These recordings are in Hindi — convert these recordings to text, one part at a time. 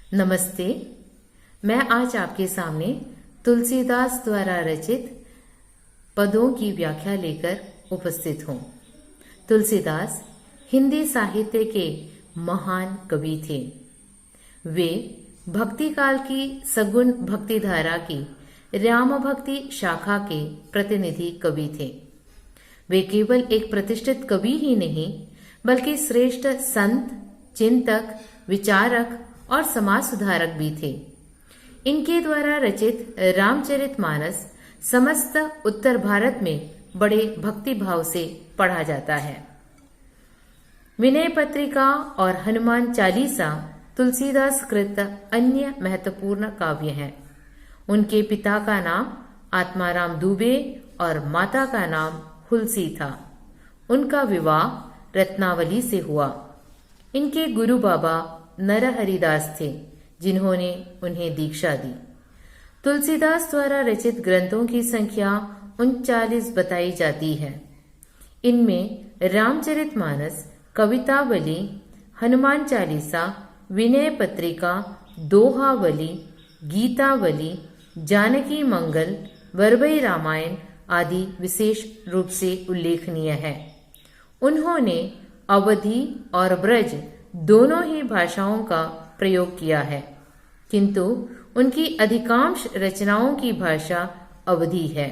नमस्ते। मैं आज आपके सामने तुलसीदास द्वारा रचित पदों की व्याख्या लेकर उपस्थित हूँ। तुलसीदास हिंदी साहित्य के महान कवि थे। वे भक्ति काल की सगुण भक्ति धारा की राम भक्ति शाखा के प्रतिनिधि कवि थे। वे केवल एक प्रतिष्ठित कवि ही नहीं बल्कि श्रेष्ठ संत, चिंतक, विचारक और समाज सुधारक भी थे। इनके द्वारा रचित रामचरितमानस समस्त उत्तर भारत में बड़े भक्ति भाव से पढ़ा जाता है। विनय पत्रिका और हनुमान चालीसा तुलसीदास कृत अन्य महत्वपूर्ण काव्य हैं। उनके पिता का नाम आत्माराम दुबे और माता का नाम हुलसी था। उनका विवाह रत्नावली से हुआ। इनके गुरु बाबा नरहरिदास थे, जिन्होंने उन्हें दीक्षा दी। तुलसीदास द्वारा रचित ग्रंथों की संख्या 39 बताई जाती है। इनमें रामचरितमानस, कवितावली, हनुमान चालीसा, विनय पत्रिका, दोहावली, गीतावली, जानकी मंगल, वरबई रामायण आदि विशेष रूप से उल्लेखनीय है। उन्होंने अवधी और ब्रज दोनों ही भाषाओं का प्रयोग किया है, किंतु उनकी अधिकांश रचनाओं की भाषा अवधी है।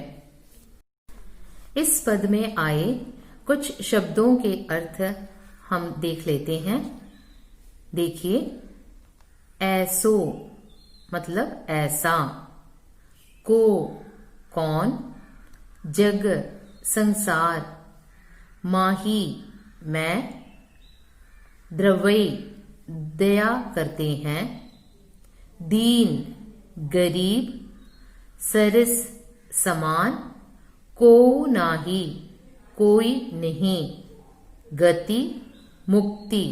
इस पद में आए कुछ शब्दों के अर्थ हम देख लेते हैं। देखिए, ऐसो मतलब ऐसा, को कौन, जग संसार, माही मैं, द्रवई दया करते हैं, दीन गरीब, सरस समान, को नाही कोई नहीं, गति मुक्ति,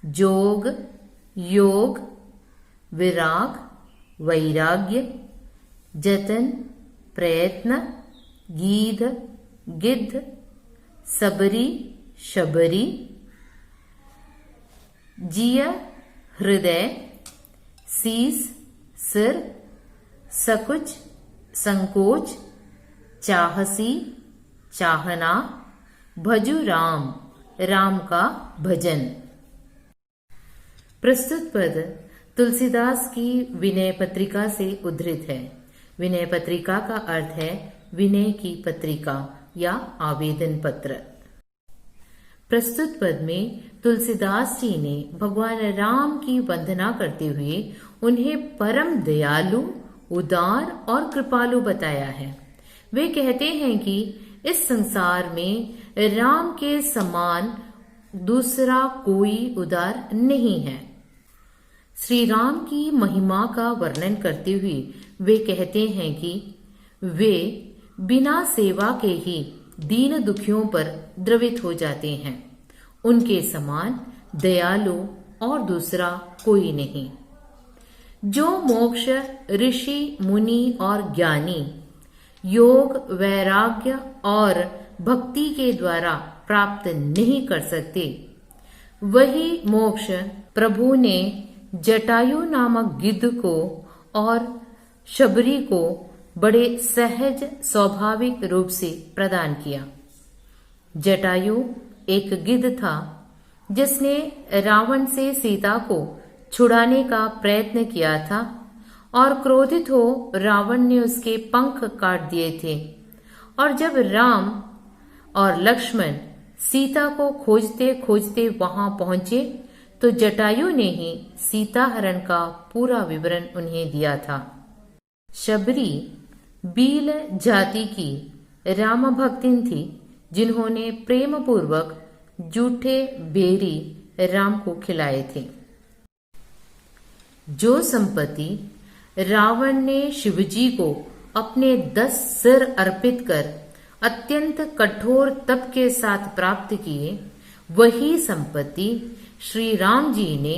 जोग योग, विराग वैराग्य, जतन प्रयत्न, गीध गिद्ध, सबरी शबरी, जिया हृदय, सीस सिर, सकुच संकोच, चाहसी चाहना, भजु राम राम का भजन। प्रस्तुत पद तुलसीदास की विनय पत्रिका से उद्धृत है। विनय पत्रिका का अर्थ है विनय की पत्रिका या आवेदन पत्र। प्रस्तुत पद में तुलसीदास जी ने भगवान राम की वंदना करते हुए उन्हें परम दयालु, उदार और कृपालु बताया है। वे कहते हैं कि इस संसार में राम के समान दूसरा कोई उदार नहीं है। श्री राम की महिमा का वर्णन करते हुए वे कहते हैं कि वे बिना सेवा के ही दीन दुखियों पर द्रवित हो जाते हैं। उनके समान दयालु और दूसरा कोई नहीं। जो मोक्ष ऋषि मुनि और ज्ञानी योग वैराग्य और भक्ति के द्वारा प्राप्त नहीं कर सकते, वही मोक्ष प्रभु ने जटायु नामक गिद्ध को और शबरी को बड़े सहज स्वाभाविक रूप से प्रदान किया। जटायु एक गिद्ध था जिसने रावण से सीता को छुड़ाने का प्रयत्न किया था और क्रोधित हो रावण ने उसके पंख काट दिए थे। और जब राम और लक्ष्मण सीता को खोजते खोजते वहां पहुंचे तो जटायु ने ही सीता हरण का पूरा विवरण उन्हें दिया था। शबरी बील जाति की राम भक्तिन थी, जिन्होंने प्रेम पूर्वक जूठे बेरी राम को खिलाए थे। जो संपत्ति रावण ने शिवजी को अपने 10 सिर अर्पित कर अत्यंत कठोर तप के साथ प्राप्त किए, वही संपत्ति श्री राम जी ने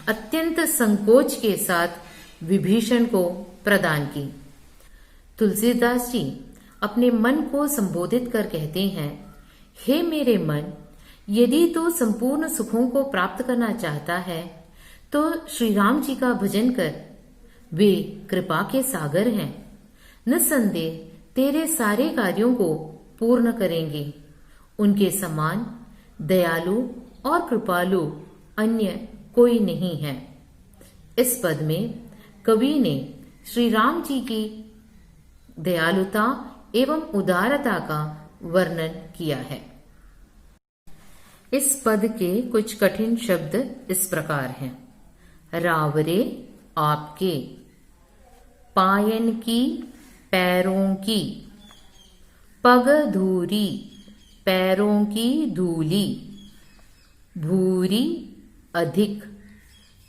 अत्यंत संकोच के साथ विभीषण को प्रदान की। तुलसीदास जी अपने मन को संबोधित कर कहते हैं, हे मेरे मन, यदि तू संपूर्ण सुखों को प्राप्त करना चाहता है तो श्री राम जी का भजन कर, वे कृपा के सागर हैं, निस्संदेह तेरे सारे कार्यों को पूर्ण करेंगे। उनके समान दयालु और कृपालु अन्य कोई नहीं है। इस पद में कवि ने श्री राम जी की दयालुता एवं उदारता का वर्णन किया है। इस पद के कुछ कठिन शब्द इस प्रकार हैं। रावरे आपके, पायन की पैरों की, पग धूरी पैरों की धूली, भूरी अधिक,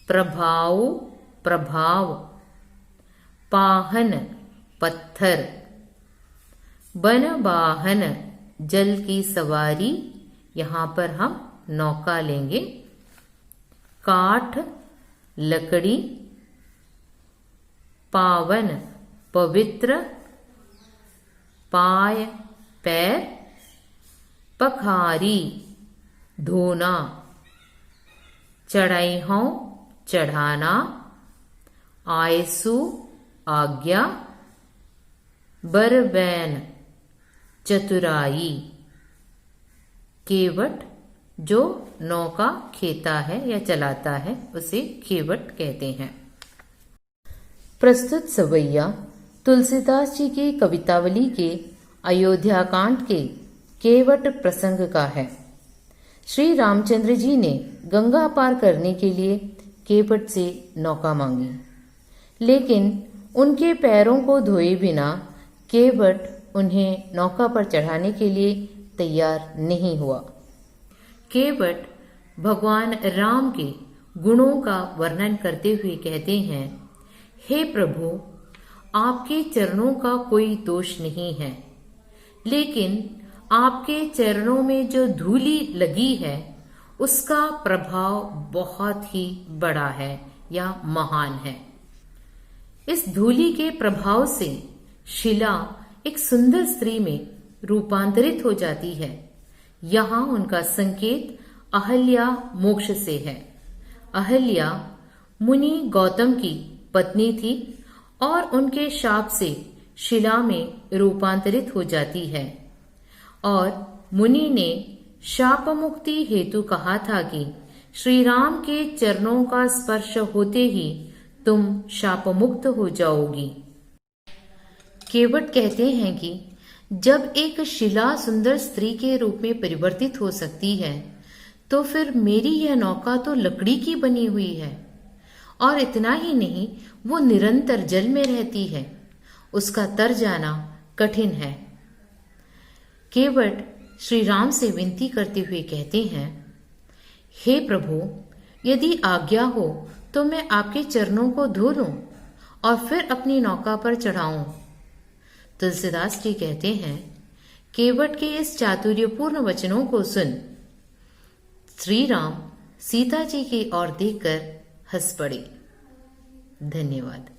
प्रभाव प्रभाव, पाहन पत्थर, बन वाहन जल की सवारी, यहां पर हम नौका लेंगे, काठ लकड़ी, पावन पवित्र, पाय पैर, पखारी धोना, चढ़ाई हों चढ़ाना, आयसु आज्ञा, बरबैन चतुराई। केवट जो नौका खेता है या चलाता है उसे केवट कहते हैं। प्रस्तुत सवैया तुलसीदास जी की कवितावली के अयोध्या कांड के केवट प्रसंग का है। श्री रामचंद्र जी ने गंगा पार करने के लिए केवट से नौका मांगी, लेकिन उनके पैरों को धोए बिना केवट उन्हें नौका पर चढ़ाने के लिए तैयार नहीं हुआ। केवट भगवान राम के गुणों का वर्णन करते हुए कहते हैं, हे प्रभु, आपके चरणों का कोई दोष नहीं है, लेकिन आपके चरणों में जो धूली लगी है उसका प्रभाव बहुत ही बड़ा है या महान है। इस धूली के प्रभाव से शिला एक सुंदर स्त्री में रूपांतरित हो जाती है। यहाँ उनका संकेत अहल्या मोक्ष से है। अहल्या मुनि गौतम की पत्नी थी और उनके शाप से शिला में रूपांतरित हो जाती है, और मुनि ने शाप मुक्ति हेतु कहा था कि श्री राम के चरणों का स्पर्श होते ही तुम शाप मुक्त हो जाओगी। केवट कहते हैं कि जब एक शिला सुंदर स्त्री के रूप में परिवर्तित हो सकती है, तो फिर मेरी यह नौका तो लकड़ी की बनी हुई है, और इतना ही नहीं, वो निरंतर जल में रहती है, उसका तर जाना कठिन है। केवट श्री राम से विनती करते हुए कहते हैं, हे प्रभु, यदि आज्ञा हो तो मैं आपके चरणों को धो लूं और फिर अपनी नौका पर चढ़ाऊं। तुलसीदास जी कहते हैं, केवट के इस चातुर्यपूर्ण वचनों को सुन श्री राम सीता जी की ओर देखकर हंस पड़े। धन्यवाद।